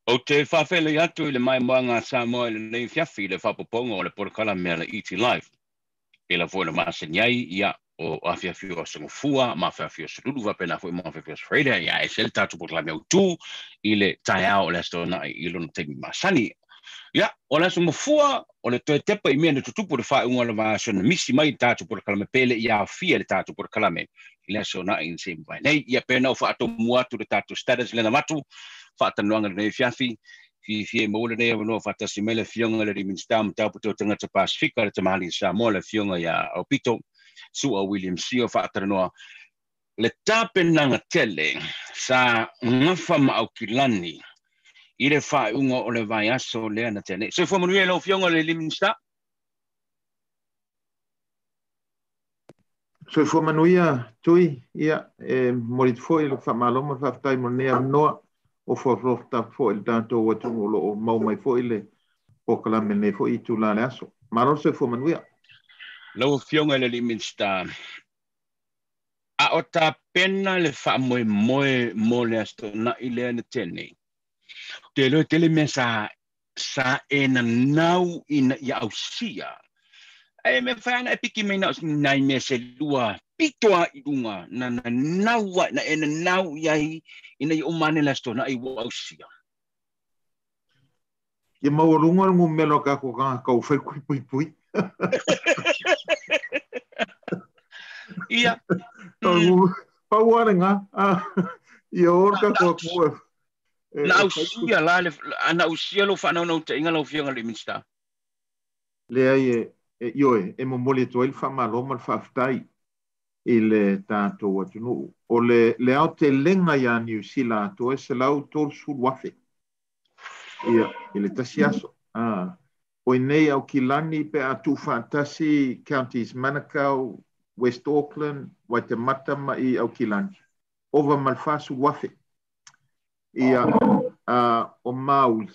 O te whawhele atu I le mai moanga Samoa le nei fiafi le whapoponga o le porokala mea le ET Live. E la fwena maaseniai ia o awhiawhi o sangofua, mawhiawhi o sururu wapena fwy mawhiawhi o sfreida, ia e sel tatu porokala mea utu I le tai au le astona I lono temi masani. Ia, o le sangofua o le toe tepa I mea ne tutupu le whaunga le maasona misi mai tatu porokala me pele ia fia le tatu porokala me. I le astona I nse mwai. Nei, ia pena o whaato muatu le tatu status le na matu, whaatanuanga le nei fiafi, fi mo le nei no fatasi mele fionga le minsta mta puto tanga te Pasifika le tamali sa mo le fionga ya opito su a William Sio fataranoa le tapenanga tele sa ngafa ma aukilani ile fa unga o le vai aso le ana tene so fo manuel o fionga le minsta so fo manuia tui ia morit foi le fa maloma fa tai mo ne no o forrofta fo il tanto o tulo o mau mai fo ile o kala mene fo I tula le aso maro se fo manuia lo fionga le minsta a o ta pena le fa mo le asto na ile ana tene te lo tele mesa sa ena nau ina ia ausia e me fana e piki me na me se lua pitoa I lunga na nau na ena nau iai ina I umane la sto na I wa ausia ye mau lunga ngu melo ka ko ka o fai pui ia pa wala nga ia orka ko na ausia la le ana ausia lo fa no te inga lo fianga le minsta le ai e mo mole to il fa malo mal fa ftai il tanto watu o le au te lenga ya New Zealand to e se lau tor sul wafe ia ele tasiaso o nei au kilani pe atu fantasi counties Manukau West Auckland Waitemata mai au kilani over malfasu wafe ia o mauli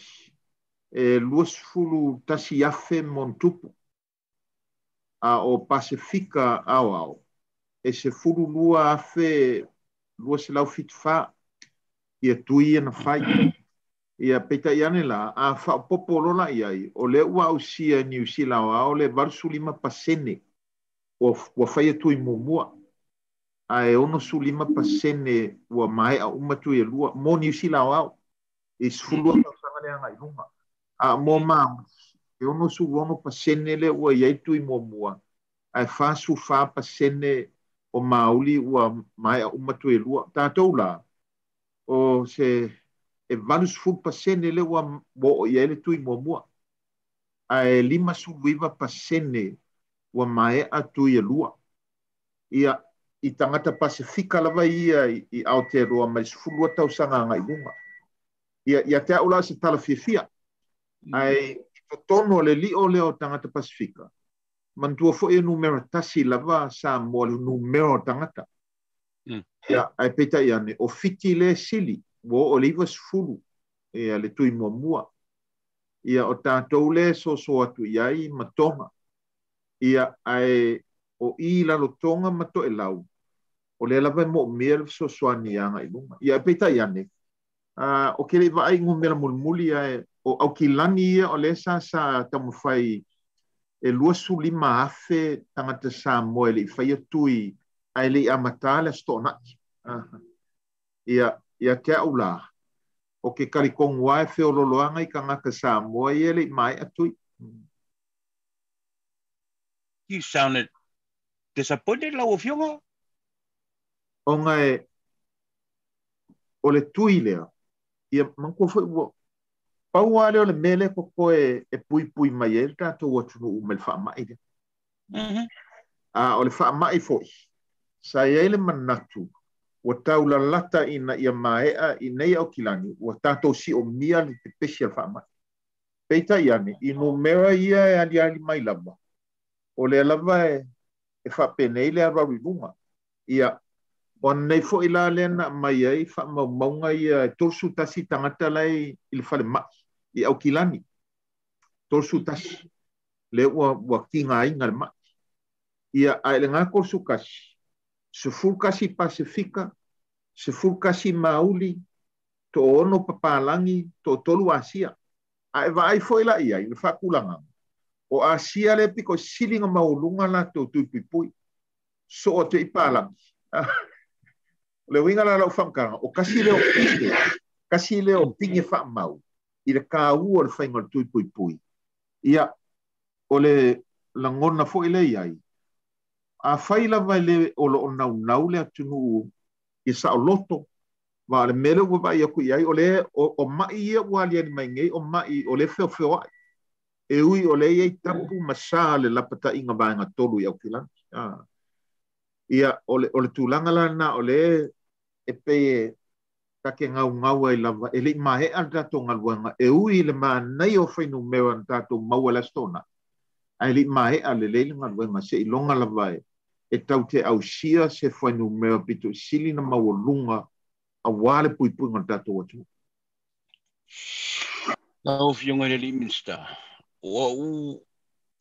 luasfulu tasi afe montupu o Pasifika au e se furu lua afe lua se lau fitfa ia tui na fai ia peta iane la a fa popolola ia o le ua usia New Zealand o le varsulima pasene o fai tui mumua a e ono sulima pasene ua mai a umatu e lua mo New Zealand au e sfulu a sanga le ngai lunga a mo ma e ono sulono pasene le ua ia tui mumua a fa su fa pasene o mauli ua mai a umatu e lua tātou la o se e valus fu pasene le ua mo ia le tui mumua a e lima suluiva pasene ua mai a tui e lua ia I tangata Pasifika lava ia I Aotearoa mai sfulua tausanga ngai lunga ia te aula se tala fia ai tono le lio leo tangata Pasifika mantua fo e numero tasi lava sa mo le numero tangata ia ai peta iane o fiti le sili wo oliva sfulu ia le tui mua ia o tātou le so atu iai matonga ia ai o I lalo tonga mato e lau o le lava mo mea so soani anga I lunga ia peta iane o kele vai ngu mela mulmuli o au kilani ia o le sa tamufai e lua sulima afe tangata Samoa le fai tui ai le amata le stona ia te aula o ke karikongu ai fe o loloanga I kangaka Samoa ia le mai atui You sounded disappointed la o fionga o ngai o le tui lea ia manko foi wo pau ale o le mele ko koe e pui mai e tātou atunu umel wha mai le o le wha mai foi sa ia le manatu o tau la lata ina ia maea I nei au kilani o tātou si o mia li te pesi al wha mai peita iane I numera ia e ali mai lava o le lava e wha penei le arawi lunga ia o nei fo ila lena mai ai fa maunga ia torsu tasi tangata lai il fale mai I au kilani torsu tasi le ua kinga ai ngal mai ia ai le ngā korsu kasi se full kasi Pasifika se full kasi mauli to ono papalangi to tolu Asia. Ai vai foi la ia, le fakulanga. O Asia le piko silinga maulunga la to tupipui. So o te ipalangi. Le winga la whankanga, o kasi leo pinge wha mau, i le ka ua le whainga tui pui pui. Ia, o le langona fo ile iai, a whaila vai le o lo nau le atunu i sa o loto, wa le mele ua vai aku iai, o le o mai ia ua lia ni mai ngei, o mai o le feo ai. E ui o le iai tapu masa le lapata inga vaenga tolu i au kilangi. Ia, o le tūlanga la na o le e pe take ngau ai lava e le mahe al tato ngaluanga e ui le manai o whainu mewa tato maua la stona ai le mahe al le leile ngaluanga se ilonga lava e tau te au sia se whainu mewa pito sili na maua lunga a wale pui pui ngal tato watu. Lau fionga le Liminster o u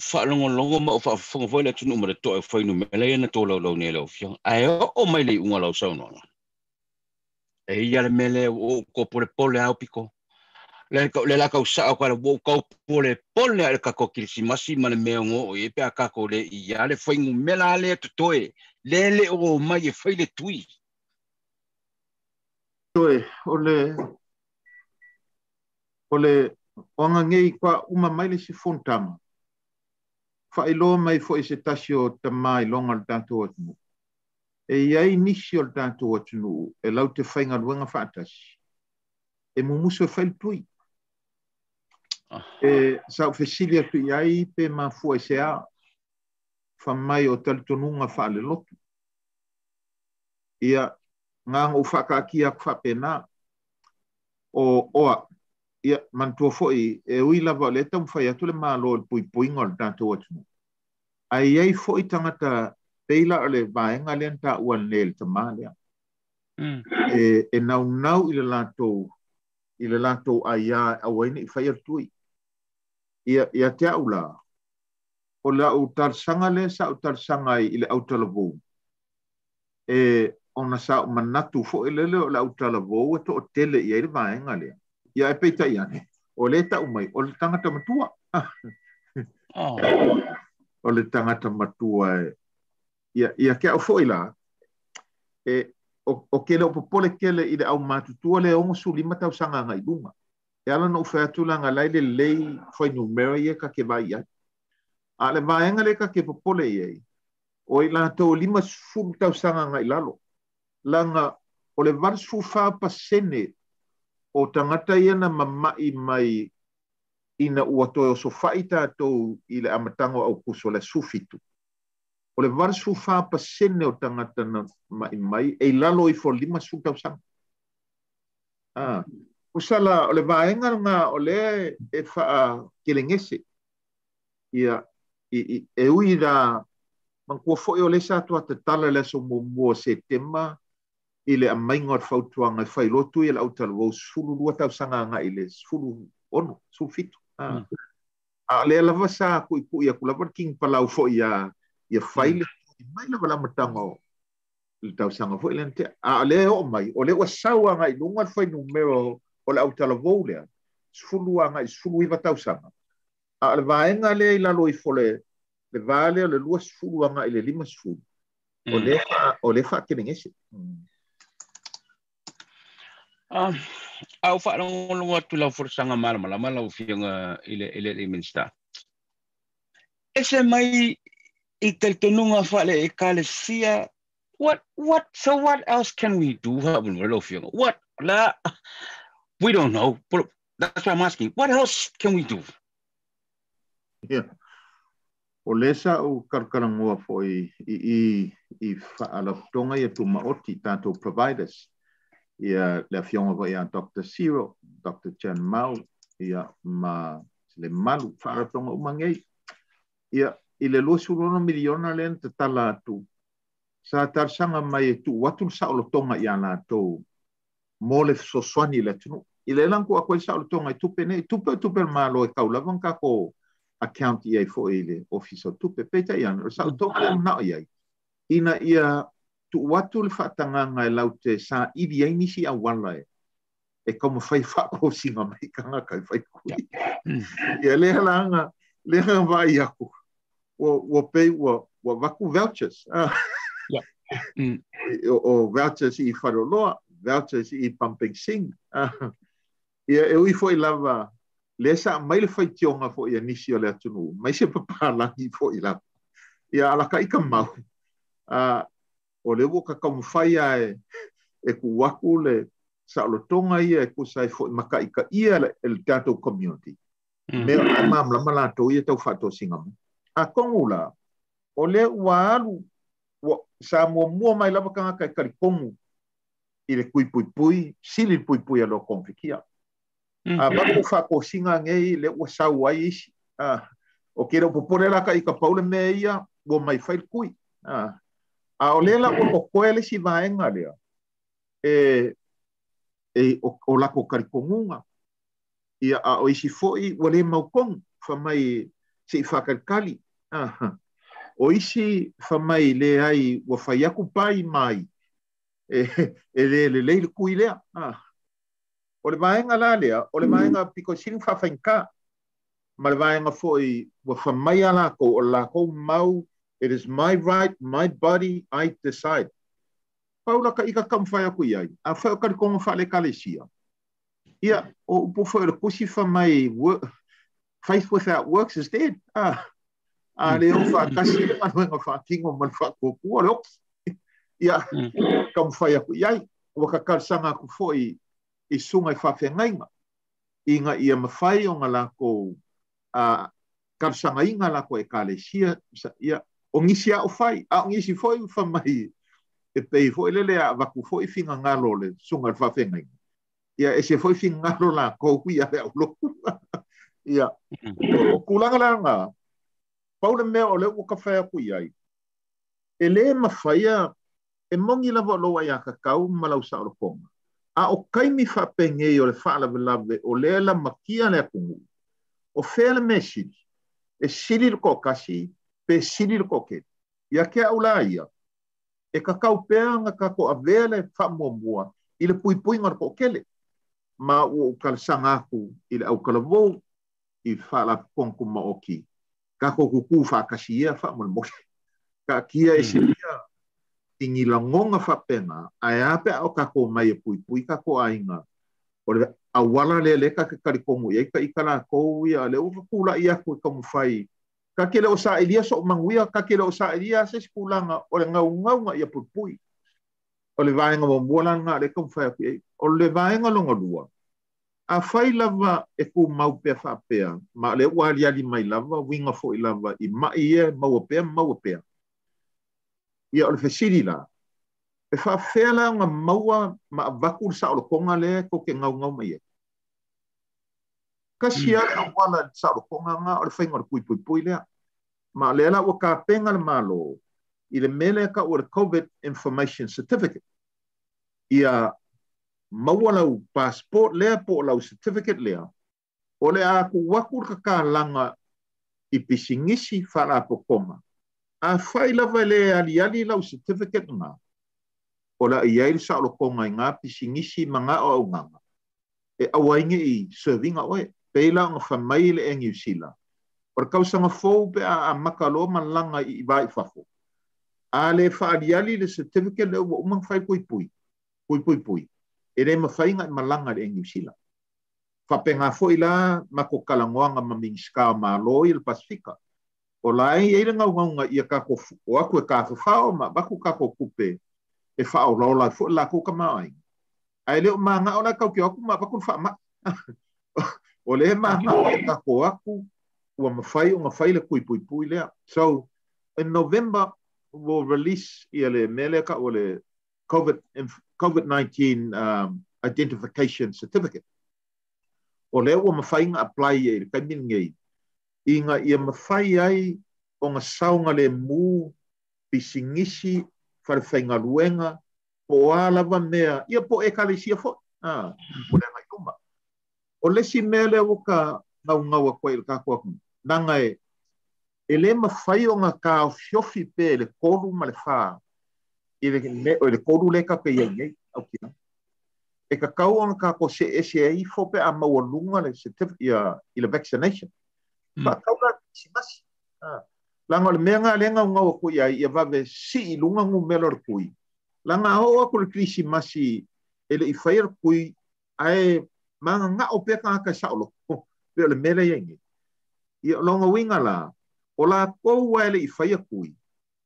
whaalongo ma o whaafonga le tunu ma le toa whainu me le ena tō lau ne lau fionga ai o mai le unga lau saunonga. E ia le mele o ko pole au piko. Le la kau sa ko le wo ko pole le ka ko Krismasi ma le meongo e pe aka ko le ia le faingu mela le toe le o mai e fai le tui. Toe ole onga ngei kwa uma mai le si fontama. Fa ilo mai fo ese tasio tamai longa le tato atu. E iai nisi o le tato atu e lau te whainga ruanga whaatasi. E mumuso e whail tui. E sau fesilia tu iai pe ma fua se a fa mai o talitonunga whaale lotu. Ia ngang o whakaakia whapena o oa. Ia mantua foi e ui lava le tau whai atu le malo le pui pui ngol tato atu. Ai iai foi tangata teila le vaenga le anta uan le tamalea. E nau i le lato aia awaini i whai atui. Ia te aula. O la u tarsanga le sa u tarsanga i le autalavou. E ona sa manatu fo i lele o le autalavou e to o tele i le vaenga le. Ia e peita i ane. O le ta umai, o le tangata matua. O le tangata matua e. Ia ke au fo i la. E o kele o popole kele i le au matutua le ongo su lima tau sanga ngai bunga. E ala no whaatulanga lai le lei whai numera ia ka ke vai ai. A le vaenga le ka ke popole iei. O i la tau lima sfuru tau sanga ngai lalo. Langa o le varsu wha pasene o tangata ia na mamai mai ina ua toi o so whai tātou i le amatango au kuso le sufitu. O le varsu wha pasene o tangata na mai e lalo i fo lima sfuru tau sanga. Usala o le vaenga nga o le e wha kelengese. Ia e ui da mankua foi o le sa tua te tala le so mua September i le amainga o whautuanga i whailotu i le autalo sulu lua tau sanga nga i le sulu ono, sulu fitu. A le lava sa kui a kulawa king palau foi ia whaile mai lava la matango le tau sanga foi le nte. A le o mai, o le wasaua nga i lunga whai numero o le autala vou lea, sfulu anga i sfulu iwa tausanga. A le vaenga lea i lalo i fole, le vale o le lua sfulu anga i le lima sfulu. O le wha kenengese. Au whaarongolonga tu lau forsanga malama lau whianga i le minsta. Ese mai i te tonunga whale e kalesia, so what else can we do? What? We don't know. That's why I'm asking. What else can we do? Yeah. O lesa o karkarangoa foi i whaalaptonga i tu maoti tātou providers. Ia le fionga vai a Dr. Ciro, Dr. Chan Mau, ia ma le malu whaalaptonga umangei. Ia i le luasurona miliona len te tala atu. Sa tarsanga mai e tu watu sa o tonga i ana tou. Mole soswani le tunu. I le lanku a koe sa o tonga i tupe nei, tupe malo e kaulavan ka ko account i ai fo i le office o tupe. Peita i ana, sa o tonga le mnao i ai. Ina ia tu watu le whaatanganga e laute sa iwi ai nisi a wala e. e como fai whako singa mai kanga kai whai kui. Ia leha langa, leha vai aku. O pei o waku vouchers. O vouchers I wharoloa, vouchers I pumping sing. Ia e ui foi lava, le sa mai le whai tionga fo ia nisi o le atunu, mai se papalangi fo I lava. Ia alaka ika mau. O le woka kamu whai e ku waku le sa lo tonga ia e ku sai fo maka ika ia le tatou community. Me ma mala to ia tau fato singa. A kongula o le walu sa mo mai lava kanga kai karikongu I le kui pui sili pui alo konfikia. Ba ko fa ko singa ngei le o sa wai isi. O kero popole la ka ika paule me ia wo mai fai kui. A o lela o koele si vaenga lea. O la ko karikongunga. Ia o isi foi wale maukong fa mai si whakarkali. O isi fa mai le ai wa whaiaku pai mai. Le kui lea. O le vaenga la lea, o le vaenga piko sini whawhainka. Ma le vaenga foi wa whamai ala ko o la ko mau. It is my right, my body, I decide. Paula ka ika kam whaiaku iai. A whai o karikonga whale kalesia. Ia, o upo whai o kusi whamai faith without works is dead. Le o whakasi le manuenga whakingo man whakokua le oks. Ia, kam whai aku iai. Waka karsanga aku foi I sunga I whawhengainga. Inga ia mawhai o ngā lako karsanga inga lako e kalesia. Ia, o ngisi a o whai. O ngisi foi whamai e pei foi lele a waku foi whinga ngalo le sunga whawhengainga. Ia, e se foi whinga ngalo la kou ia le au loku. Ia, o kulanga langa. Paule mea o le uka whai aku iai. E le mawhaia e mongi lava loa ia kakau malau sa o konga. A o kaimi whapenge o le whaalawelawe o le la makia le akungu. O whele me siri. E siri ko kasi, pe siri ko ke. Ia ke aula ia. E kakau pea nga kako a vele whamuamua I le pui ngar ko kele. Ma o kalsanga aku I le au kalavou I whaala konku maoki. Kako kuku whakasi ia whamuamua. Ka kia e siria. Tingi langonga whapenga, ai ape au kako mai e pui kako ainga. O le awala le leka ke karikongu, ia ika la kou ia, le uka kula ia koe kamu whai. Ka kele o sa elia so manguia, ka kele o sa elia se sikulanga, o le ngaunga ia pui. O le vaenga mo mualanga, le kamu whai aku ia, o le vaenga longa lua. A whai lava e ku maupea whapea, ma le ualiali mai lava, winga fo I lava, I mai ia, maupea. Ia o le whesiri la. E whawhela ngā maua ma waku sa o le konga le ko ke ngau mai e. Kasi a wala sa o le konga ngā o le whainga o le pui lea. Ma le ala o ka penga le malo I le mele ka o le COVID Information Certificate. Ia maua lau passport lea po lau certificate lea. O le a ku waku ka langa I pisingisi whala po konga. A whai lava le ali lau certificate ngā. O la iai sa o konga I ngā pisingisi mga o au nganga. E awainge I servinga oe. Peila ngā whamai le engi usila. O kausanga fōu pe a makalo malanga I vai whafo. A le whaaliali le certificate le ua umang whai pui. E re mawhainga I malanga le engi usila. Whapenga fo I la mako kalangoanga mamingska malo I le Pasifika. O lai e le ngaunga ia kako o aku e kako whao ma baku kako kupe e whao lola fo la ko ka mai. Ai leo manga o la kau ki aku ma baku wha ma. O le manga o e kako aku ua mawhai o mawhai le pui lea. So in November we'll release ia le mele ka o le COVID-19 identification certificate. O leo ua mawhai nga apply e le kaimin ngei. Inga ia mawhai ai o ngā saunga le mū pisingisi wharewhainga ruenga po alawa mea ia po e kalesia fo po le ngai tumba o lesi mea le waka ngau a koe il kako aku nanga e le mawhai o ngā ka fiofi pe le koru ma le wha i le koru le ka pe iei au kia e ka kau ona ka ko se ese ai fo pe a maulunga le certificate i le vaccination pa kaula simasi langa le menga lenga ngau ko ia va ve si lunga ngu melor kui langa ho ko le krisi masi ele i fair kui ai manga nga o pe ka saulo pe le mele yengi ia longa winga la ola ko wale i fair kui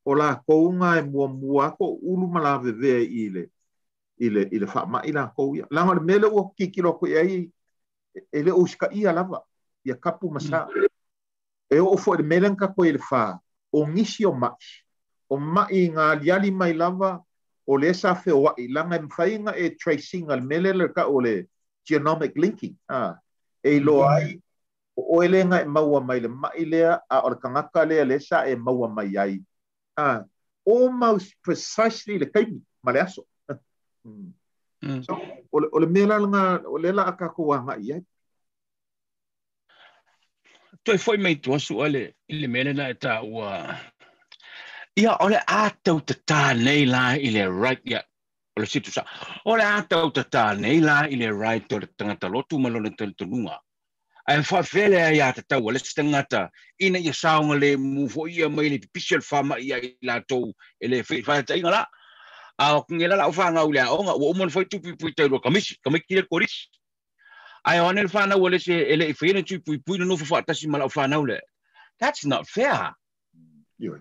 ola ko nga e mua ko ulu mala ve ile fa ma ila ko ia langa le mele o kikilo ko ai ele uska ia lava ia kapu masa e o fo de melanka ko ele fa o ngisi o mai ngā liali mai lava o le sa fe o ilanga mfainga e tracing al melele ka o le genomic linking e lo ai o ele nga e maua mai le mai lea a o le kangaka le sa e maua mai ai almost precisely le kaimi ma le aso so o le mela nga o le la aka ko nga ia toi foi mai tu asu ale ile mele na eta ua ia ole atau tata nei la ile right ia ole situ sa ole atau tata nei la ile right to tangata lotu malone tunga ai fa fele ia tata ole tangata ina ia saunga le mu fo ia mai le pisial fama ia ila to ele fa tainga la a ngela la fa nga ula o mo foi tu pu te lo kamisi le koris ai ona le fa na ole se ele fina tu pu no fa tasi mala fa na ole that's not fair yo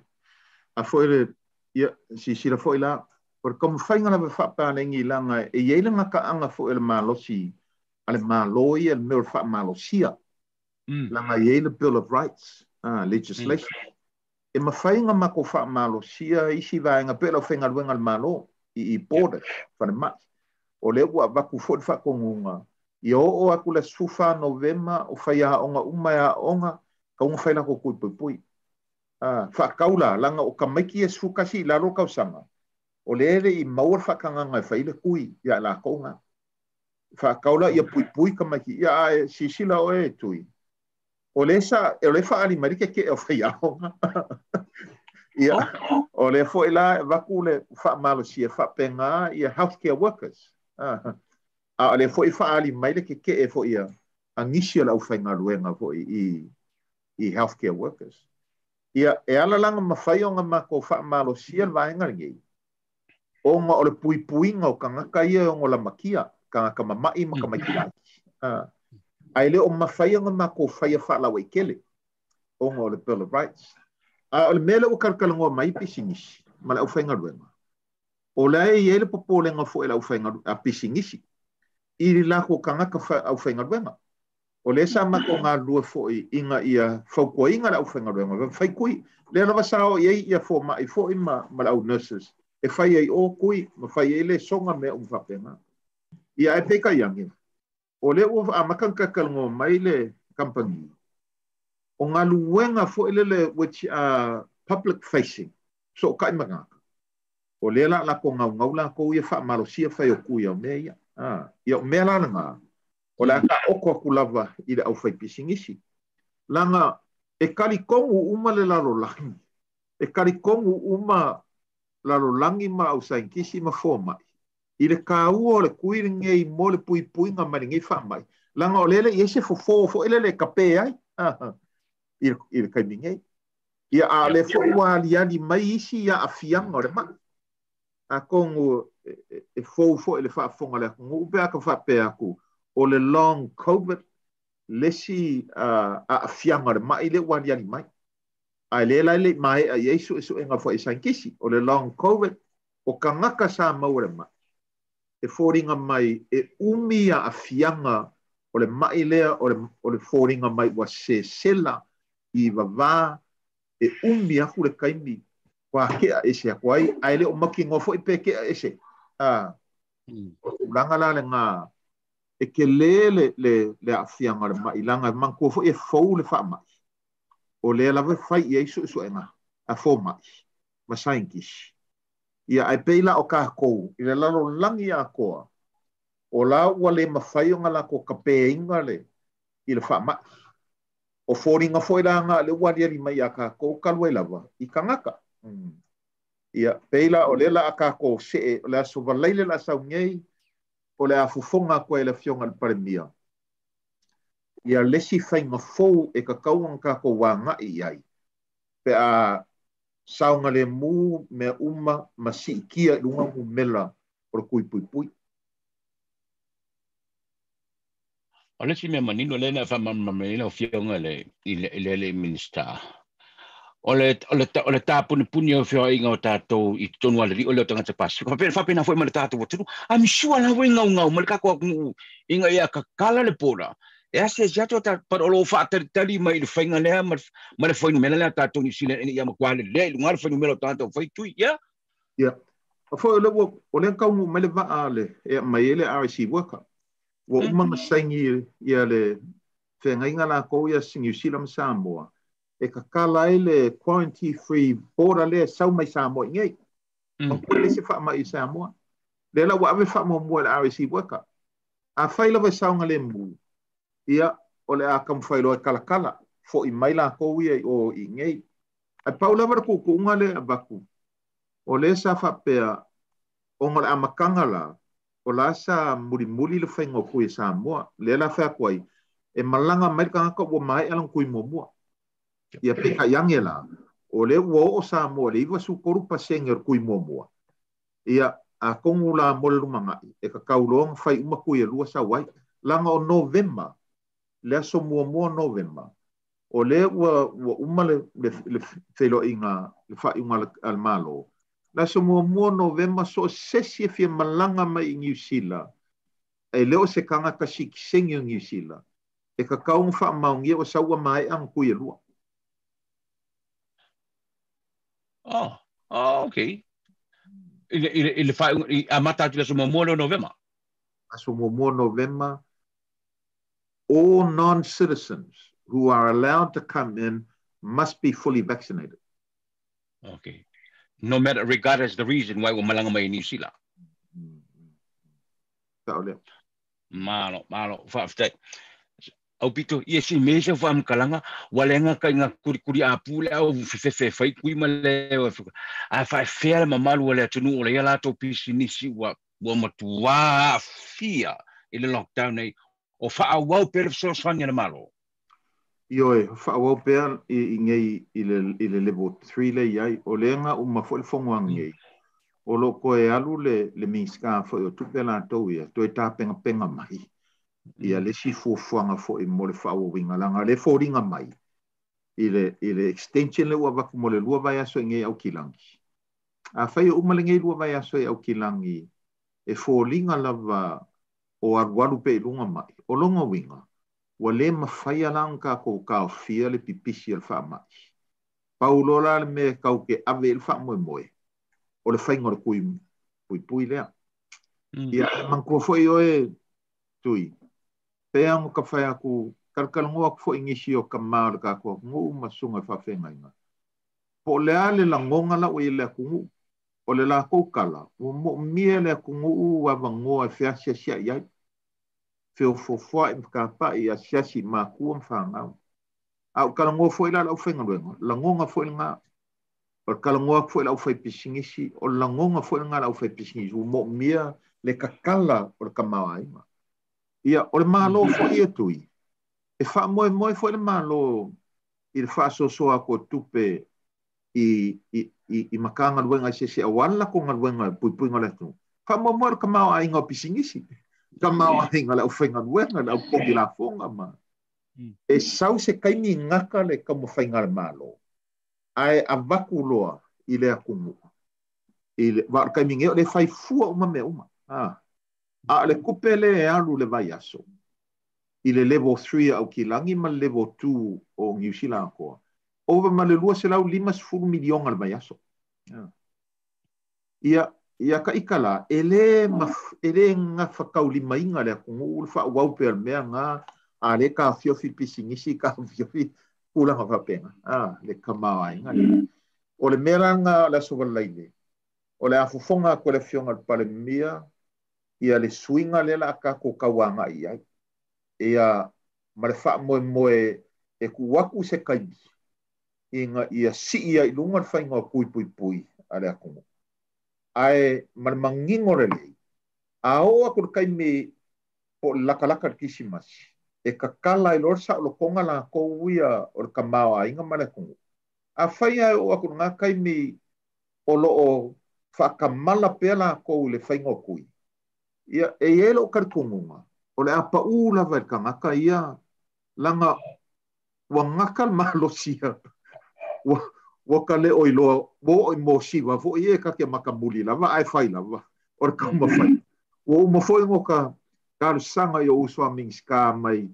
a foi ia si la foi la por como fainga na fa pa nengi langa e ye langa ka anga fo el malosi ale maloi el mer fa malosia langa ye le bill of rights legislation e mafainga ma ko fa malosia isi va nga pelo fenga luenga malo i border fa ma o le wa ku fo fa ko ngunga yo o aku la sufa novema o faia onga umaya onga ka un faina ko pui fa kaula langa o kamaki e suka si la ro kausanga o le i maur fa kanga nga faile kui ya la konga fa kaula ia pui kamaki ya si sila o e tui o le sa e le fa ali marike ke o faia onga ia o le fo ila va ku le fa malo si fa penga ia healthcare workers a le foi fa ali mai le ke e fo ia angisia la ufainga luenga fo i healthcare workers ia e ala langa mafai o nga mako fa malo sia vaenga ngi o nga o le pui nga o kanga kai o nga la makia kanga kama mai maka mai kila ai le o mafai o nga mako fa fa la wekele o nga o le bill of rights a o le mele o kalkalango mai pisingisi ma la ufainga luenga o le e le popole nga fo la ufainga a pisingisi i la ko kanga ka fa au fainga wenga o le sa ma ko nga lua fo inga ia fo ko inga la au fainga wenga fai kui le na sao ia fo ma i fo ima ma au nurses e fai ai o kui ma fai ele songa me fa pena ia e peka yangi o le o a makan ka kalngo mai le company o nga luenga fo ele which public facing so kai manga o le la ko nga la ko ia fa malosia fai o kui o me ia ia mela nga o la ka oko kulava i le au fai pisingisi langa e kali kongu uma le lalo langi e kali kongu uma lalo langi ma au sainkisi ma fo mai i le ka ua o le kuiringe i mo le pui nga maringi fa mai langa o lele i ese fo ele le kape ai i le kaiminge ia a le fo ua liani mai isi ia a fianga o le ma a kongu e fo ele fa fonga le ngu be aka fa pe aku o le long covid lesi a fianga le mai le wani ani mai ai le mai a yesu so enga fo isankisi o le long covid o kangaka sa mau le mai e foringa mai e umia a fianga o le mai lea o le foringa mai wa se sela i va e umia ku le kaimi kwa ke ese akwai ai le o maki ngofo i pe ke ese langa la nga e ke le afianga le mai langa manko fo e fo le fa mai o le la fai e so enga a fo mai ma sainkis ia ai peila o ka ko i le lalo langi a ko o la wale ma fai nga la ko ka pe inga le i le fa mai o foringa foi langa le wadi ali mai aka ko kalwe lava i kangaka ia peila o le la aka ko se la so valaile la sa ngei o le afufonga koe le fionga le palemia. Ia lesi whainga fou e ka kauang ka ko wanga i ai. Pe a saunga le mu me uma masi kia lunga mu mela o kui pui pui. O le si me manino le na whamamamela o fionga le minister. O le tāpuni puni o whio inga o tātou I tonu ala ri o leo tangata pasi. Whapena foi ma le tātou o tunu. I'm sure la wei ngau ma le kako inga ia ka kala le pora. E ase jato ta par o lo whaatari mai le whainga lea ma le whainu mena lea tātou ni sile eni ia ma kuale lea lunga le whainu mena o tātou whai tui, ia? Ia. A foi o le kaungu mai le waa ale e mai ele RC waka. Wa umanga saingi ia le whenga inga la kou ia New Zealand Samoa. E ka kala ele quarantine free border le sau mai Samoa ngei. Ko le se fa mai Samoa. Le la wa ave fa mo mo le RC waka. A faila vai saunga le mu. Ia o le a kam failo kala kala fo I mai la kou ia o I ngei. Ai paula var ko unga le abaku. O le sa fa pea o ngala amakanga la o la sa muri le whainga o kui Samoa. Le la whea kuai e malanga mai kanga ka o mai alang kui momua. Ia peka yange la o le wo o Samoa le iwa su koru pasenger kui momua. Ia a kongu la mole lumangai e ka kaulong whai umakui e lua sa wai. Langa o November le aso mua November. O le ua umale le whelo inga le whai unga al malo. La so mua November so sesi e fia malanga mai I New Zealand. E leo se kanga ka sikisengi o New Zealand. E ka kaunga wha maungia o saua mai ang kui e lua. Oh, okay. Ile whai a mata atu la so mua November. A so mua November. All non-citizens who are allowed to come in must be fully vaccinated. Okay. No matter, regardless the reason why we're malanga mai New Zealand. Malo, whaftai. Au pito, si mesa wha kalanga walenga ka inga kuri apule au fefe fai kui male a fai fea mamalu wale atunu o le ala to pisi nisi wa matua fia ile lockdown nei o wha wau pere so swanya na malo. Ioe, wha wau pere I ngei ile level 3 le iai o lenga mafo le fongo ngei. O loko e alu le miska fo o tupe la tau ia to e tā penga mai. Ia le si fuafuanga fo I mo le whao winga langa le fōringa mai. Ile extension le ua waku mo le lua vai aso ngei au kilangi. A whai o umale ngei lua vai aso au kilangi e fōringa lava o arwaru pe lunga mai. O longa winga. Wa le mawhai alanga ko kao fia le pipisi al wha mai. Paulola le me kau ke ave il wha moe. O le whainga le pui lea. Ia mangkua fwoi oe tui. Pea mo ka whai aku, kalkalongo aku fwoi ngisi o ka maa le ka kua, ngu masunga whawhenga inga. Po lea le langonga la oi le aku ngu. O le la koukala, mo mia le aku ngu wava ngoa fea sia iai. Feo fofua I mkapa I a siasi makua mwhangau. Au kalongo fwoi la lau whenga luenga. Langonga fwoi ngā. O kalangoa fwoi lau whai pisingisi. O langonga fwoi ngā lau whai pisingisi. Mo mia le kakala o le kamawa inga. Ia, o le malo fwoi e tui. E wha moe fwoi le malo I le wha sosoa ko tupe I makanga luenga se awala ko ngā luenga pui ngā letu. Wha moe le kamawa inga o pisingisi. Kamawa inga lau whainga luenga lau kongi la fonga ma. E sau se kaimi ngaka le kamo whainga le malo. Ai avaku loa I le akungu. I le kaimi ngeo le whai fua uma me uma. A le kupe le e alu le vai aso. I le level 3 au kilangi ma level 2 o New Zealand koa. Ova ma le lua se lau 5 milion al vai aso. Ia ka ikala, ele ngā whakau lima inga le akungu, wha wau pe al mea ngā, a le ka fiofi pisingisi, ka fiofi pulanga whapenga. Le kamawa inga. O le mera ngā la sovalaile. O le afufonga ko le fionga al pale mia, ia le swinga le la aka ko kawanga iai. Ia ma le wha moe e kuwaku se kaimi. Ia si ia I lunga whainga pui a le akungu. Ai mangingo le lei Ao aku kai me po laka kisimasi. E kakala I lor sa lo konga la ko uia o ka mawa inga male kongu. A whaia o aku ngā kai me o loo whakamala pela ko le whaingo kui. Ia e elo karikongunga. O le apa ula vai ka ngaka ia langa wa ngakal malosia. Wa ka le oi loa wo oi mo siwa vo ie ka ke makamuli lava ai whai lava. O ka mawhai. Wo mawhoi ngoka karu sanga yo uswa mingska mai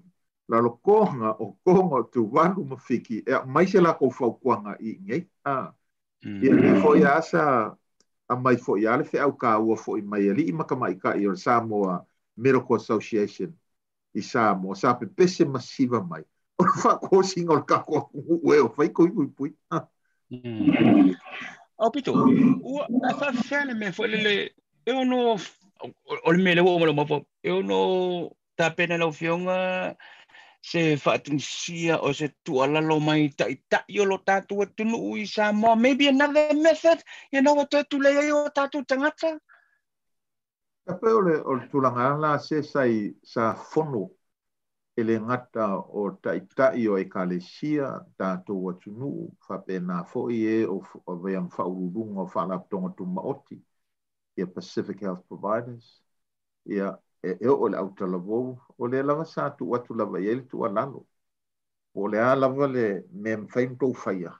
lalo konga o konga tu wanu mawhiki. E mai se la ko whaukuanga I ngei. Ia ni foi asa a mai foi ale fe au ka ua foi mai ali I makamai ka I o Samoa Medical Association I Samoa sa pe pese masiva mai. O fa ko singa o ka ko ue o fai ko I pui. Au pito, ua fa fene me foi le eu no o le mele wo mo mo eu no ta pena lo fionga se fatunsia o se tualalo mai tai o lo tatu tunu I Samoa. Maybe another method, you know, what to le o tatu tangata. Ka pe o tulanga la se sai sa fono ele ngata o tai o ekalesia tatu o tunu fa pena foi e o veam faurunga fa la tonga tu maoti ia Pacific Health Providers ia e o le autalavo o le lava sa tu atu lava ele tu alalo o le lava le mem fain to faia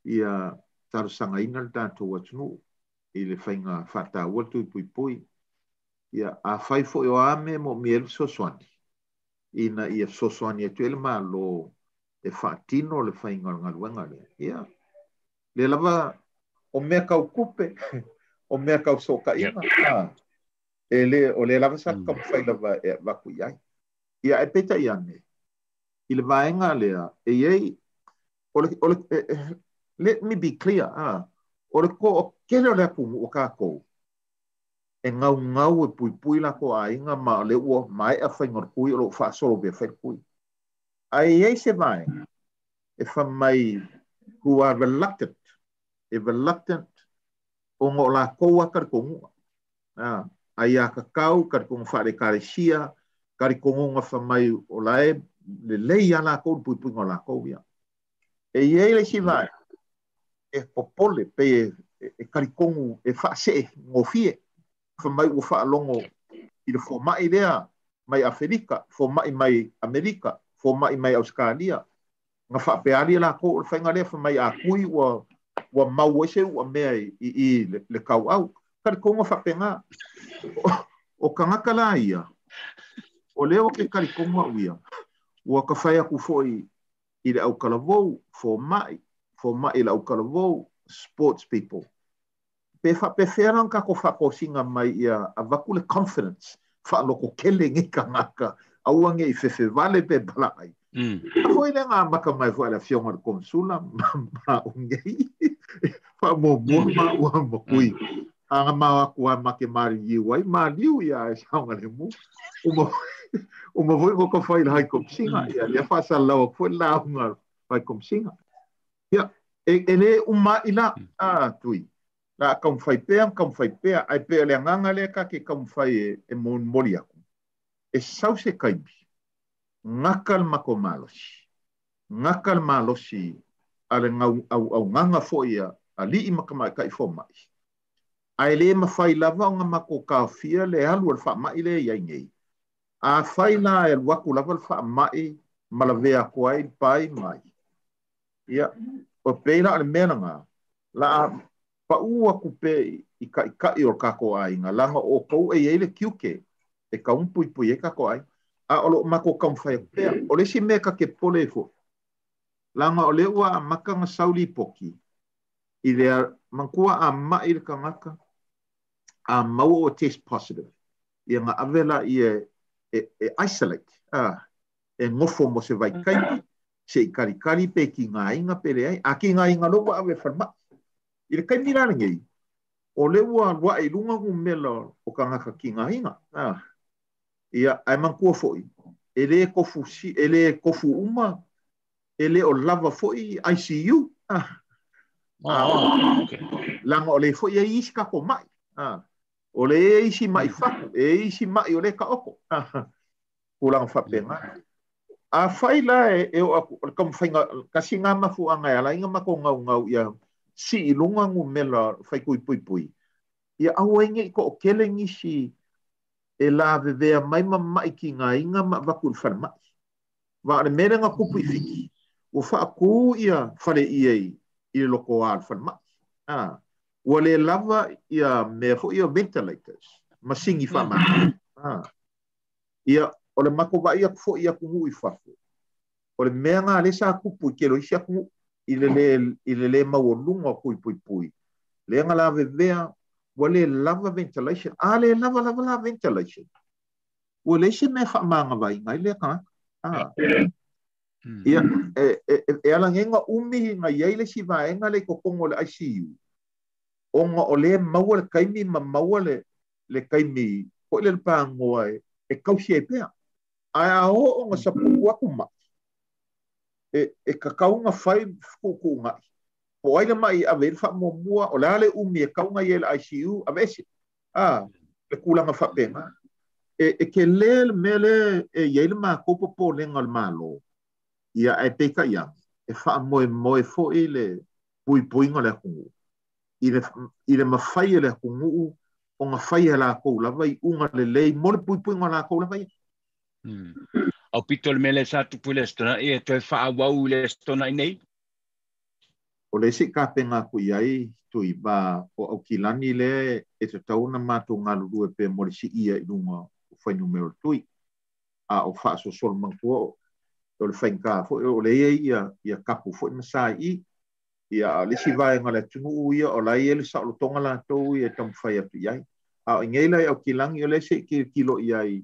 ia taru sanga ina tatu atu I le fainga fata o tu pui ia a fai fo o ame mo miel soswani ina ia soswani tu ele malo e fatino le fainga ngaluanga ia le lava o mea kau kupe o mea kau soka ina ele o le lava sa ka fai lava e vaku iai ia e peta iane I le vaenga lea e ei let me be clear o le ko o kele le pungu o kako e ngau e pui la ko ainga ma le ua mai a fai ngor kui o lo fa solo be fai kui ai ei se vai e fa mai who are reluctant o ngo la ko a kar kongu ai a kakau kar kongu fa le karesia kar kongu nga fa mai o lae le lei ala ko pui ngo la ko ia e ei le si vai e popole pe e kar kongu e fa se ngofie fa mai o fa longo I le fo mai lea mai Afrika fo mai Amerika fo mai Australia nga fa pe ali la ko fa ngale fa mai a kui wa mau se wa me I le kau au kar kongo fa penga o kanga kala ia o leo ke kar kongo ia wa ka fa ku foi I le au kalavo fo mai le au kalavo sports people pe feran ka ko fa ko singa mai ia avakule confidence fa loko kele ngi kangaka au nge I fefe vale pe balai foi le nga maka mai foi la fionga konsula ma ungi fa mo ma wa mo kui anga ma ku ma ke mari wai ma liu ia saunga le mu uma voi ko foi la ko singa ia fa sa la foi la unga vai kom singa ia ele uma ila tui la kam fai pea ai pe le nganga le ka ke kam fai e mon moria e sau se kaibi ngakal malosi ale ngau au nganga foia ali I makama kai fo mai ai le ma fai lava nga mako ka fia le alu fa mai le ia ngei a fai na e waku lava fa mai malavea ko ai pai mai ia o peina le menanga la pa ua kupe I kai o kako ai nga langa o ko e ele kiuke e ka pui e kako ai a olo mako kam fai pe o le si me ka ke pole fo langa o le ua maka nga sauli poki I le mankua a mai le kangaka a mau o test positive ia nga avela e isolate e ngofo mo se vai kai se kari pe ki nga inga pele ai a ki nga inga lo wa ave farma I le kai mira ngei o le ua I lunga ku melo o kangaka ki nga inga ia ai mankua foi ele kofu uma ele o lava foi ICU okay langa o le foi e iska ko mai O le isi mai whaku, isi mai o le ka oko. Kulang whapenga. A whaila e o aku, kam whainga, kasi ngā mafu anga e ala, inga mako ngau ia, si ilunga ngu mela whaikui pui pui. Ia awa inga i ko o kele ngisi e la vevea mai mai ki ngā inga ma wakul whanmai. Wa ane mere ngā kupu i whiki. O whaaku ia whare iei i loko al whanmai. Ua le lava ia mea fo ia ventilators. Masingi whamai. Ia o le mako wa ia fo ia kungu i whafu. O le mea ngā le sa kupu i kero isi aku i le mauolunga pui pui pui. Le ngā la vevea ua le lava ventilation. Le lava ventilation. Ua le se mea whamanga vai ngai le ka. Ia e ala ngenga umihi ngai iei le si vaenga le kokongo le ICU. Onga o le maua le kaimi ma maua le kaimi ko le pangoa e kausi e pea. Ai a o onga sa puku aku ma. E kakaunga whai fuku ngai. Po aina mai a ver wha mua o le ale umi e kaunga i le ICU a vese. Le kulanga whapenga. E ke le mele e iele maa kopo po le ngal malo. Ia e peka iang. E wha moe fo i le pui pui ngale kungu. I le mawhai le kungu o ngā whai e la kou lava i unga le lei mo le pui pui ngā la kou lava i. Au pito le mele sa tupu le stona e toi wha wau le stona i nei? O le si ka penga ku iai tui ba o au kilani le e te tauna mātou ngā lulu e pe mo le si ia i runga o whai numero tui. A o wha so sol mangtua o le whainka fo o le ia kapu fo i masai i. Ia le si vai ngale tunu ia o lai ele sa o tonga la tau ia tam whai atu iai. A o ngei lai au kilangi o le se ki kilo iai.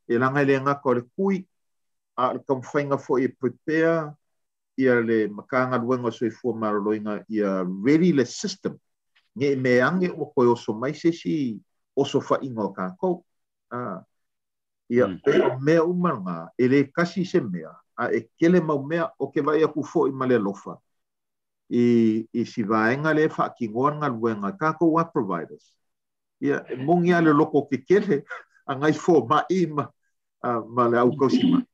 E langa le ngako le kui. A le kam whainga fo i prepare ia le makanga luenga so i fua maraloinga ia ready le system. Nge me ange o koe oso mai se si oso whainga o kākou. Ia pe o mea umanga e le kasi se mea. A e kele mau mea o ke vai aku fo i male lofa. I si vaenga le whaakingoa ngā luenga kākou wa providers. Ia mungi ale loko ke kele a ngai fo ma ima ma le au kausima.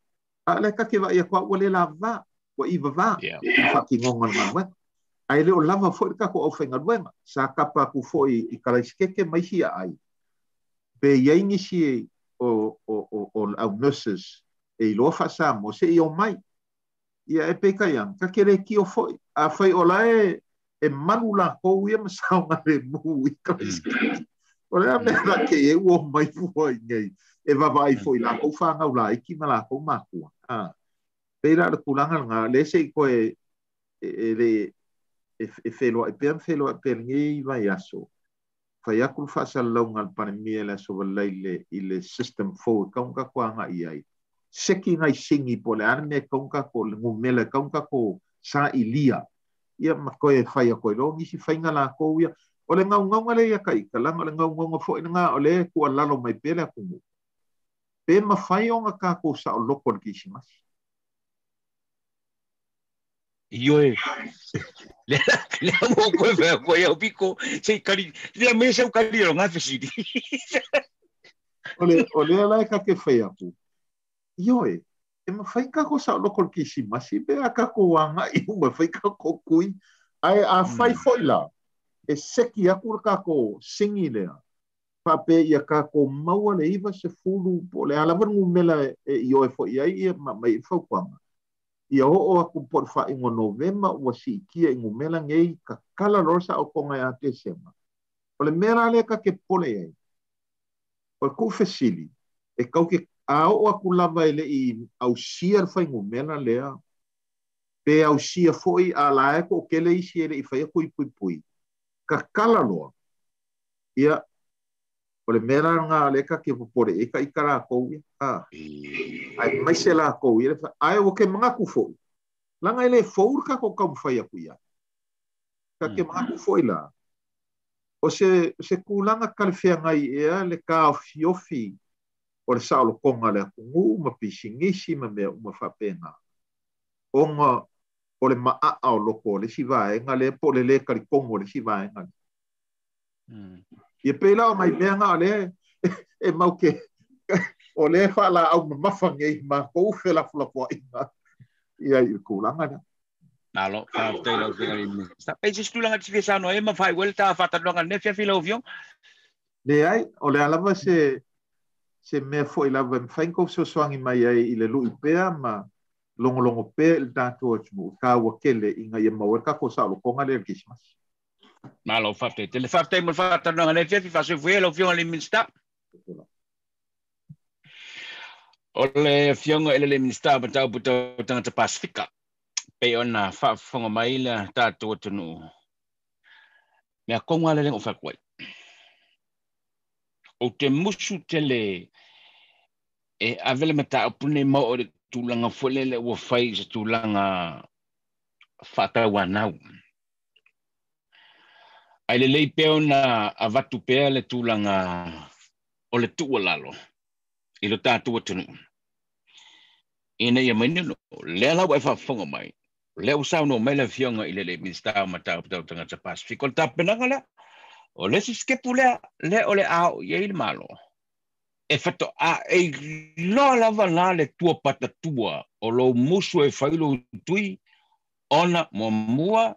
A le ka ke vai aku a le lava. Wa iwa va, whakingonga ngā luenga. Ai leo lava fo i kako au whainga luenga. Sa kapa aku fo i karaiskeke mai hia ai. Pe iei ngisi o au nurses e i loa whasa mo se i o mai. Ia e peka iang, ka kere ki o fo i. A whai o lae e manu la kou ia masao ngā re mu i karaiskeke. O lea mea ke e ua mai fua i ngei. E vavai fo i la kou whangau la iki ma la kou mākua. Pera le kulanga nga le se ko e felo e pe ngi vai aso fa ya ku fa sa longa pa mi la so le ile system fo ka nga ai seki ngai singi po le ane ka ko le ngumela ka ko sa ilia ia ma ko e fa ya ko lo ni si fa ngala ko ia o le ngau le ya kai ka langa le ngau fo nga o le ku lalo mai pele ku pe ma fa nga ka ko sa lo ko ki si mas Ioe. Le mo ko ia piko sei kali le me se kali ro nga fesidi. Ole la ka ke fea pu. Ioe. E ma fai ka ko sa lo ko ki si masi be ka ko wanga i ma fai ka ko kui ai a fai foila. E seki aku ka ko singi le. Pa pe ia ka ko maua le iwa se fulu po le ala ngu mela e ioe fo ia ma mai fo kwanga. Ia o aku por fa ingo novema ua si kia ingo mela ngei ka kala rosa o konga e ate sema. O le mera le ka ke pole ei. O ku fesili. E kau ke a o aku lava ele i au sia fa ingo mela lea. Pe au sia foi a la eko o kele isi ele i fai aku i pui pui. Ka kala loa. Ia o le mera nga le ka ke popore e ka ikara kou ia. Ai mai se la kou ia. Ai o ke mga ku foi. Langa ele four ka ko kam fai aku ia. Ka ke mga ku foi la. O se kulanga kalfea ngai ea le ka ofiofi o le sao konga le akungu ma pisingisi ma mea uma whapenga. Onga o le maa o loko le si vaenga le po le karikongo le si vaenga. Ia pela o mai mea ngā ole e mau ke o le whala au mawhangei ma kou whela fulapua inga ia i kūlanga na. Nalo, whaaftei lau whianga le minista. Pei se stulanga tifia sa no e ma whai wele tā whatanonga ne whia whila o viong. Le ai, o le alama se mea fo i lava mwhainko so soangi mai ai i le lui pea ma longo pea il tātua tumu ka wakele inga ia maweka ko sa lo konga le kismas. Nalo, whaaftei. Te le whaaftei mo whatanonga ne whia whase whia whianga le minista. O le whianga ele le minista ma tau puta tangata Pasifika. Pei ona whaafonga mai le tātua tunu. Mea konga le lengo whakwai. O te musu te le e avele mata opune mo o le tūlanga wholele ua whai se tūlanga whatawanau. Ai le lei peo na avatu pea le tūlanga o le tualalo i lo tātua tunu. Ina ia mainino, le lau e whafonga mai. Le usau no mai le fionga i le minsta mata o tangata Pasifika. O le tāpenanga lea, o le si skepu lea, le o le au i eil malo. E fato a e lo lava la le tua patatua o lo musu e whailo tui ona mo mua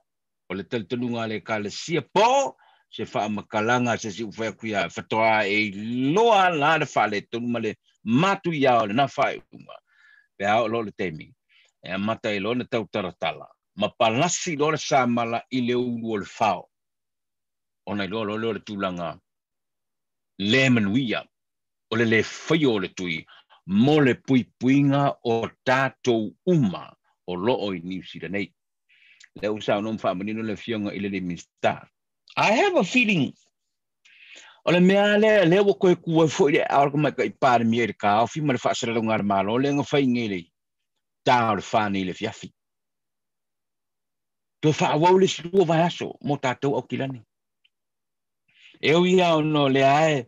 o le taltanunga le ka le sia po se wha makalanga se si uwhea kuia fato a e loa la le wha le tunuma le matu iao le na whae unga pe ao lo le temi e a mata e lo na tau taratala ma palasi lo le samala i le ulu o le whao ona i lo le tūlanga le manuia o le whai o le tui, mo le puipuinga o tātou uma o loo i New Zealand nei. Le usau nom whamanino le fionga i le minsta. I have a feeling, o le mea le wa koe kua fo i le aurka mai kai pāre mi e ka au, fima le whaasara longa malo, le nga whai ngele, tā o le whāne le fiafi. Toi whaawau le silua vai aso, mo tātou au kilani. Eo ia o no le ae,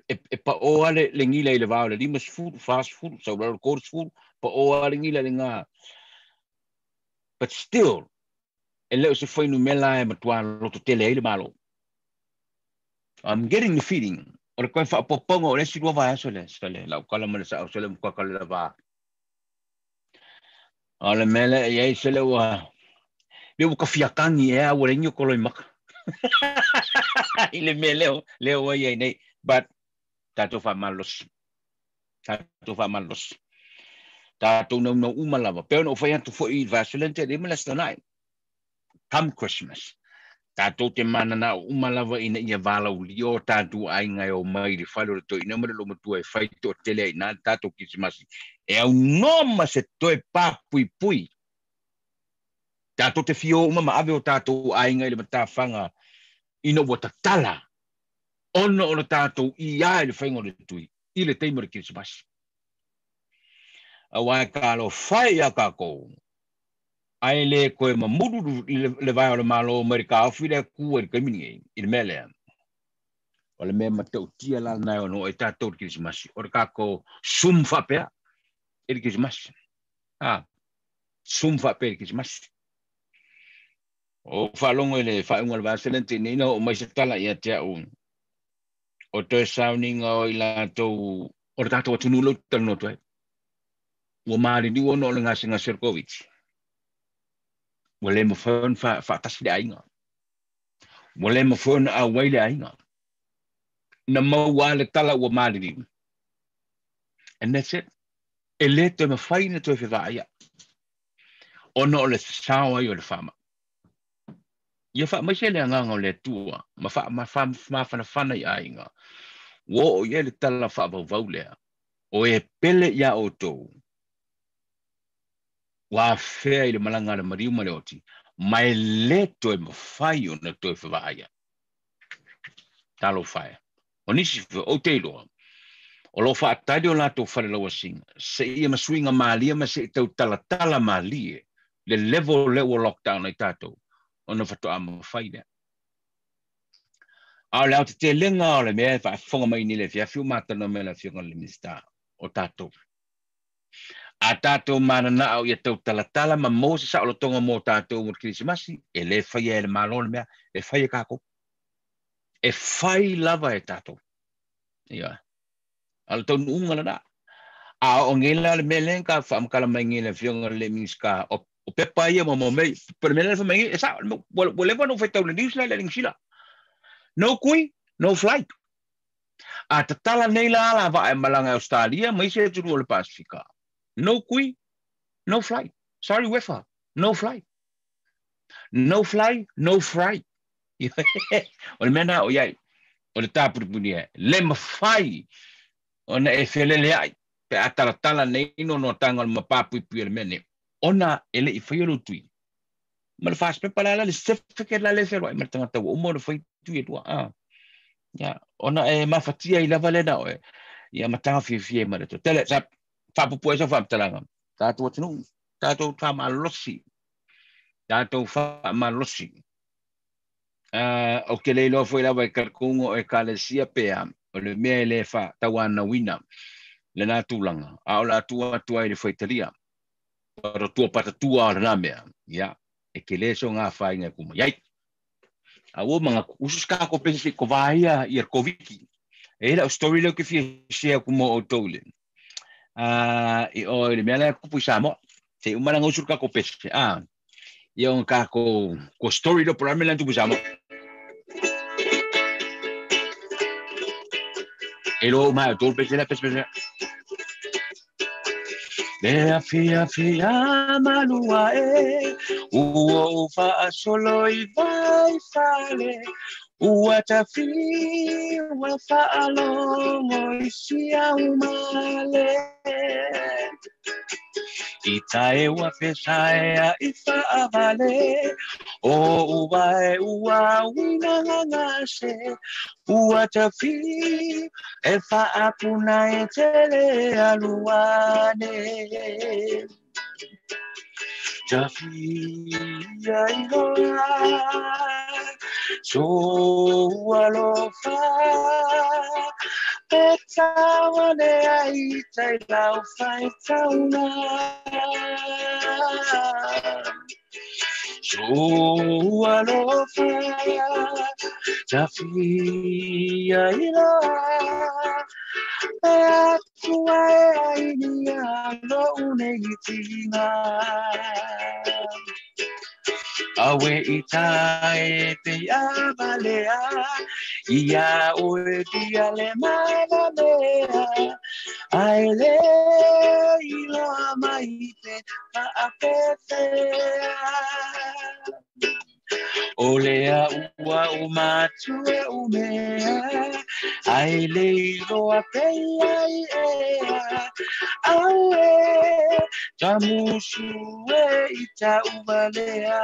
e pa o ale le ngila i le vao le limas food, fast food, so le course food, pa o ale ngila le ngā. But still, e leo se whainu mela e matua loto tele e le malo. I'm getting the feeling, o le koe whaapoponga o le si rua vai aso le, stale, lau kala mele sa au sele mkwakale le vā. O le mele e ei sele ua, leo ka fiakangi e a ua le ngio koloi maka. I le me leo ai ei nei, but tātou whamalos. Tātou whamalos. Tātou no umalawa. Peo no whai atu fo i vasilente, le malas tanai. Come Christmas. Tātou te mana na umalawa ina ia vala ulio, tātou ai ngai o mai ri whailo to ina mara lo matua e whai to tele ai nā tātou kisimasi. E au noma se toe pā pui pui. Tātou te fio umama ave o tātou ai ngai le mata whanga ina wata tala. Ono o tātou i ai le whaingo le tui, i le teimore Kirsimasi. A wai ka lo whai a kako, ai le koe ma mururu i le vai o le malo Amerika awhi le kua i kaimini i le mele. O le mea matau tia la nai o no e tātou Kirsimasi. O le kako sum whapea i le Kirsimasi. Sum whapea i le Kirsimasi. O whalongo i le whaunga le vaselente nina o mai se tala i a tea un. O toi sauninga o i lātou, o le tātou atunu lau tala no toi. Ua maari ni ono o le ngasinga Serkovic. Ua le ma whaun whaatasi le ainga. Ua le ma whaun a wai le ainga. Na mau a le tala ua maari ni. And that's it. E le toi ma whaina toi whiwaia. Ono o le sawa i o le whama. Ia wha mai se le anganga o le tua. Ma whana i ainga. Wo o ia le tala whaavau lea. O e pele ia o tōu. Wa fea i le malanga le mariu ma le oti. Mai le toi mawhai o na toi whawaia. Talo whaia. O nisi o te iloa. O lo whaatari o lato whare lawa singa. Se ia masuinga maalia ma se tau tala maalie. Le level leo lockdown ai tātou. O na whato a mawhai lea. A le au te lenga o le mea wha whonga mai ni le fia fiu matana me la fiunga le mista o tātou. A tātou mana na au ia tau tala ma mōse sa o lo tonga mō tātou mo Kirsimasi e le whaia e le malo le mea e whaia kako. e fai lava e tato. Ia. Al tau nuunga na. A o ngela le melen ka fa kala mangela fionga le miska o pepa ia mo mai per melen fa mangi esa wole no fa tau le nisla le sila. No kui, no flight. A tatala nei la ala va e malanga Australia mai se turu le Pasifika. No kui, no flight. Sorry wefa, no flight. No fly, no fry. O le mena o iai, o le tāpuri punia, le mawhai, ona e whelele ai, pe ataratala nei no tanga le mapapui pui le mene. Ona ele I whaiolo tui. Ma le whaspe palala le sefeke la le whelua, ma le tangata ua umo le whai tui e tua. Ya, ona e mawhatia I lava le na oe, ia matanga fie ma le to. Tele, sa whapupu e sa whamtalanga. Tātou atinu, tātou whamalosi. Tātou whamalosi. O ke leilo foi lava e karkungo e kalesia pea o le mea le fa tawana wina le nā tūlanga a o la tua tua I le whaitalia o tua pata tua o le nā mea ia e ke le so ngā whainga kuma iai a o mga usus kako pese ko vaia I er koviki e la story lo ke fie share kuma o tole I o le mea le kupu Samoa te umaranga usus kako pese ia o kako ko story lo programa le tupu Samoa Hello, ma tol pese la pese. Bea fia malua e ua fa solo I vai fale ua tafi ua fa alongo I sia umale I tae ua pesaea I fa avale o ua wina ngase ua tafi e fa apuna e tele aluane tafi ya iloa so alofa e tawane ai tai lau fai tauna so alofa tafi ya iloa e tua e inia no unegitina awe itae te abalea ia oe dia le manamea aele ilo maite pa apefea Olea ua umatue umea ai leilo a peia I ea aue tamusue ita ubalea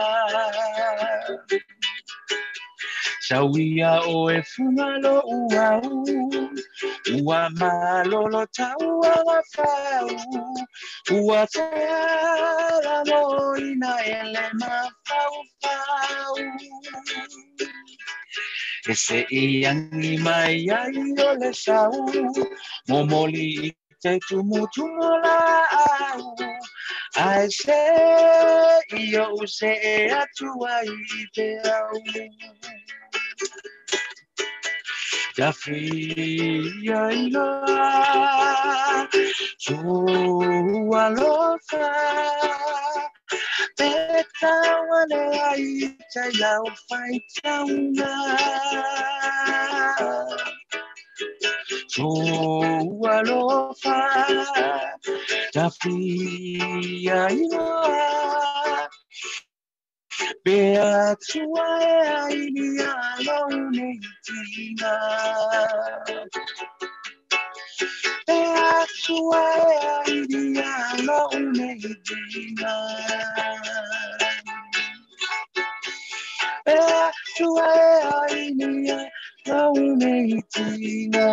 Sauia o e fungalo ua malolo taua mafau ua tala moina ele mafau Ese iangi mai ai o le sau momoli I te tumutumola au ai se io se atua I te au Ya fria inoa so alofa Petawane ai tai lau fai tauna So alofa tafia inoa Bea tua ai ni alone tina Bea tua ai ni alone tina Bea tua ai ni alone tina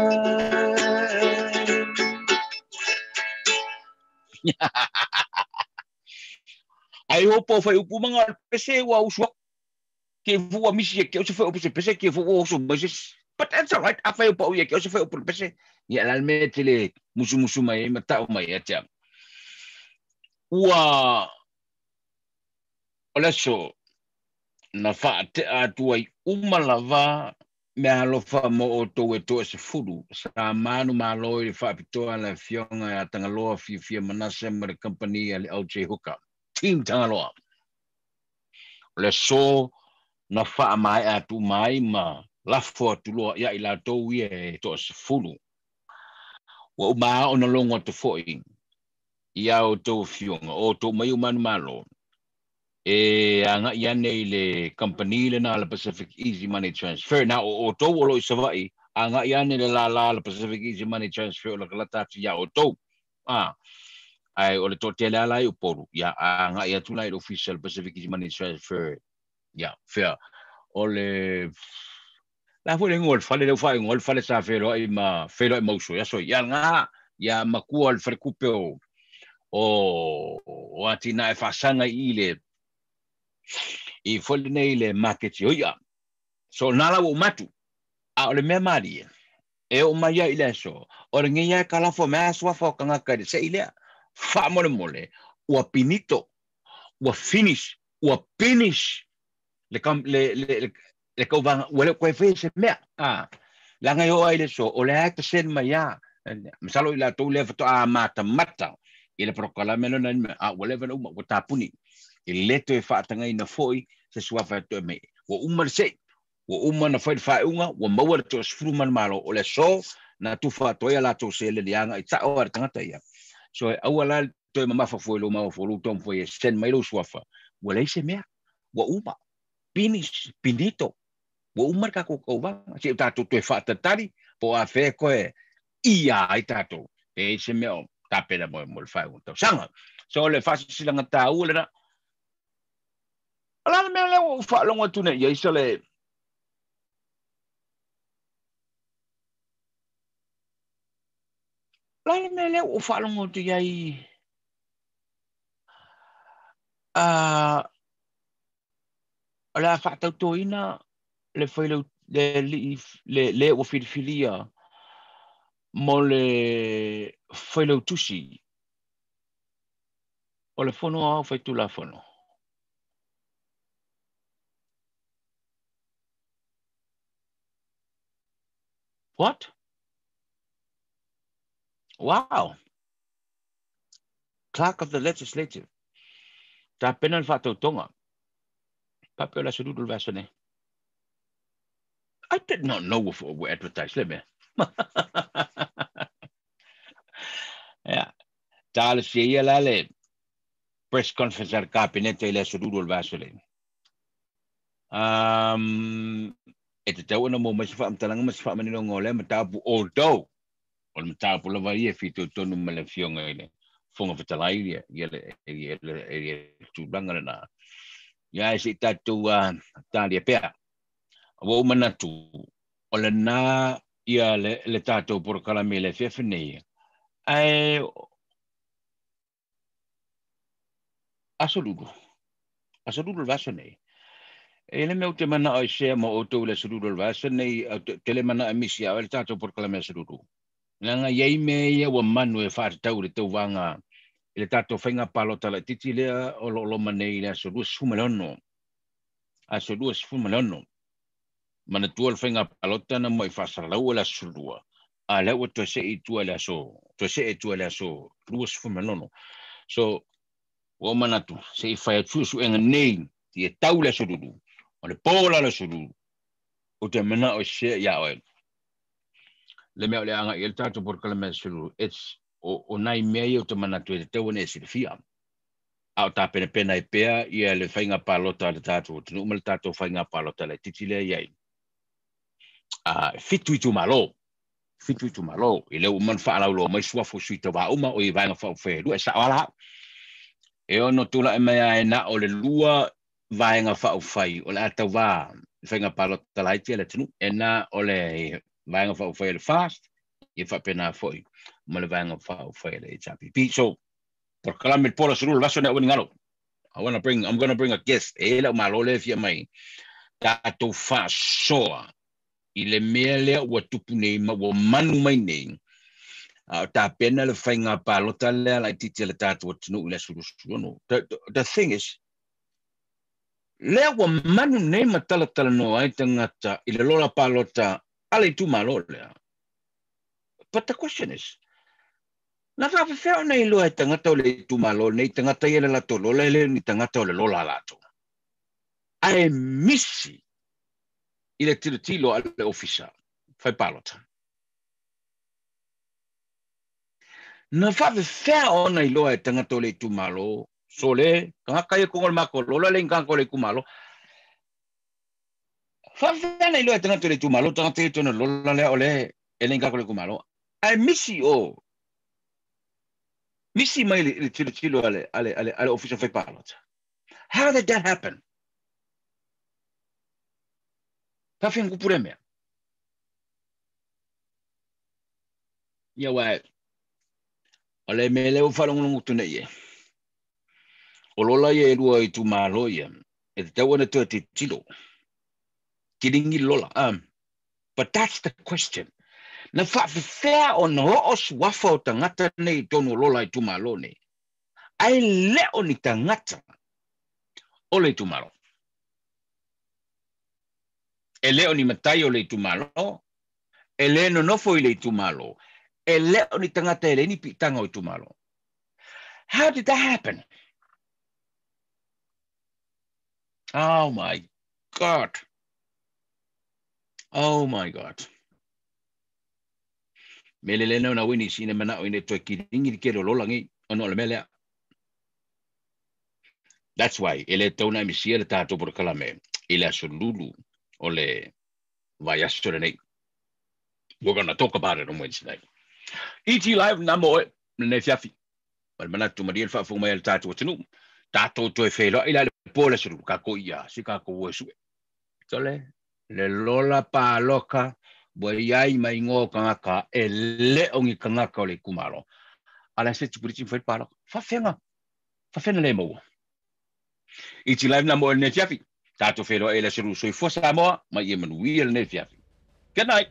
Ai opo fai upu manga pese wa uswa ke fu misi ke o se fai upu se pese ke fu o so mas but that's all right afai upu ye ke o se fai upu pese ya la metele musu mai mata o mai atia ua ola so na fa te atua I uma lava me alofa mo o tō e tō se furu. Sa manu malo i whapitoa la fionga a Tangaloa fia manase ma le company a le LJ Hooker. Team Tangaloa. Le so na wha mai atu mai ma lafo atuloa ia i la tō ia e tō se furu. Wa umaa o na longo te foi. Ia o tō fionga o tō mai umanu malo. E anga ia nei le company le na le Pacific Easy Money Transfer na o to lo i savai anga ia nei le la Pacific Easy Money Transfer o le kalata ia o to ai o le to te la o poru ia anga ia tuna i official Pacific Easy Money Transfer ia fair o le la foi ngol fale le fai ngol fale sa fero i ma fero i moso ia so ia nga ia makua le frecupe o atina e fasanga i le I fole nei le market ia. So nala o matu. A ole me mari. E o mai ia ile so. O le ngia kala fo me aswa fo kanga ka se ile. Fa mole. O pinito. O finish. O finish. Le ko va o le ko fe se me. Ah. La ngai o ile so. O le act sen mai ya. Misalo ila to le foto a mata. Ile prokala meno na a o le veno o tapuni. I leto e whaatanga ina foi se suafa to me. Wa umar se. Wa umar na whaid whaunga. Wa maua to sfruman malo. O le so na tufa toia la to se le lianga. I ta oa tangata ia. So e awala to e mamafa foi lo mau folu tom foi e sen mailo suafa. Wa leise mea. Wa uma. Pinito. Wa umar ka kukauwa. Se tato to e whaatatari. Po a whea koe. Ia ai tato. E se mea o. Tapena mo le whaunga. Sanga. So le whasa silanga ta ua na. Ala me le o fa longa tune ia isa le ala me le o fa longa tu ia I ala fa tau toina le foi le o filia mo le foi le tusi o le fono a foi tu la fono. What? Wow. Clerk of the Legislative. Ta pena fa tau tonga. Pape la sudul vasane. I did not know if we advertised me. Yeah. Tal si la le press conference al kabinete la sudul vasane. E te tau na mo mas fa amtalanga mas fa manino ngole matapu although o matapu la vai e fitu tonu mele fionga ile fonga fatalai ile tu banga na ya si tatu tali pea wo manatu o le na ia le tatu por kala mele fefne ai asoludo vasane. Ele meu te mana o se mo o to le surudo vasa nei tele mana emisia o le tato por kala me surudo. Nanga yei me ia wa manu e fa tau le tau vanga ele tato fenga palota le titi le o lo manei le surudo sfumelono. A surudo sfumelono. Mana tu le fenga palota na mo i fa sala o la surudo. A le o to se I tu le so. To se tu le so. Surudo sfumelono. So o manatu se I fa tu su en nei ti tau le surudo. O le pola le suru o te mana o se ya o le mea le anga I le tato por kala me suru it's o nai mea o te mana tu te one si fia a ta pena I pea ia le fainga palota le tato tu no le tato fainga palota le titile ia fitu tu malo I le o man fa la lo mai sua fo suita va uma o I vanga fa fe lu sa ala e ono tula e mea na o le lua vaenga fa fai o le ata va fainga palota lai te le tunu ena o le vaenga fa fai le fast I fa pena foi mo le vaenga fa fai le chapi so por kala me por suru vaso na ngalo I'm going to bring a guest e le malo le fia mai tato fa soa I le mele o tupu nei ma o manu mai nei ta pena le fainga palota le la titi le tato tunu le suru no the thing is Lea wa manu nei matala no ai tangata I le lola palota ale tu malo lea. But the question is, na whawhewheo nei loa e tangata o le tu malo, nei tangata I le lato lola ele ni tangata o le lola lato. Ai misi I le tilo ale ofisa, whai palota. Na whawhewheo nei loa e tangata o le tu malo, so le, kangaka e kongol mako lola le ngangko le kumalo, whawhewheo nei loa e tangata o le tu malo, tangata e tona lola le o le ngangko le kumalo, ai misi o, misi mai le tilo ale ofisa whai palota. How did that happen? Whawhewheo kupure mea. Ia wai, ole me leo whalongongo tuna ie. O lola ia e rua I tu malo ia. E te tau ana tua te tilo. Kiringi lola. But that's the question. Na whawhewhea o na hoos wafa o tangata nei tonu lola I tu malo nei. Ai leo ni tangata o le tu malo. E leo ni matai o le tu malo. E leo no nofo I le tu malo. E leo ni tangata e le ni pitanga o tu malo. How did that happen? Oh my God. Oh my God. Mele lena na wini sine mana o ine to kiringi ke lola ngi ono le mele. That's why ele tona mi sia le tato por kalame. Ele asolulu o le vai asore nei. We're going to talk about it on Wednesday. ET Live namo ne fiafi. Mal mana tu mariel fa fu mai el tato tunu. Tato to e felo ila le pola suru ka ko ia si ka ko wesu. Tole le lola pa loka bo iai mai ngo kangaka e le ongi kangaka o le kumalo. Ala se tupuri fai palo. Fa fenga le mo. ET Live namo ne fiafi. Tato felo ila suru so fosa mo mai e manuia ne fiafi. Good night.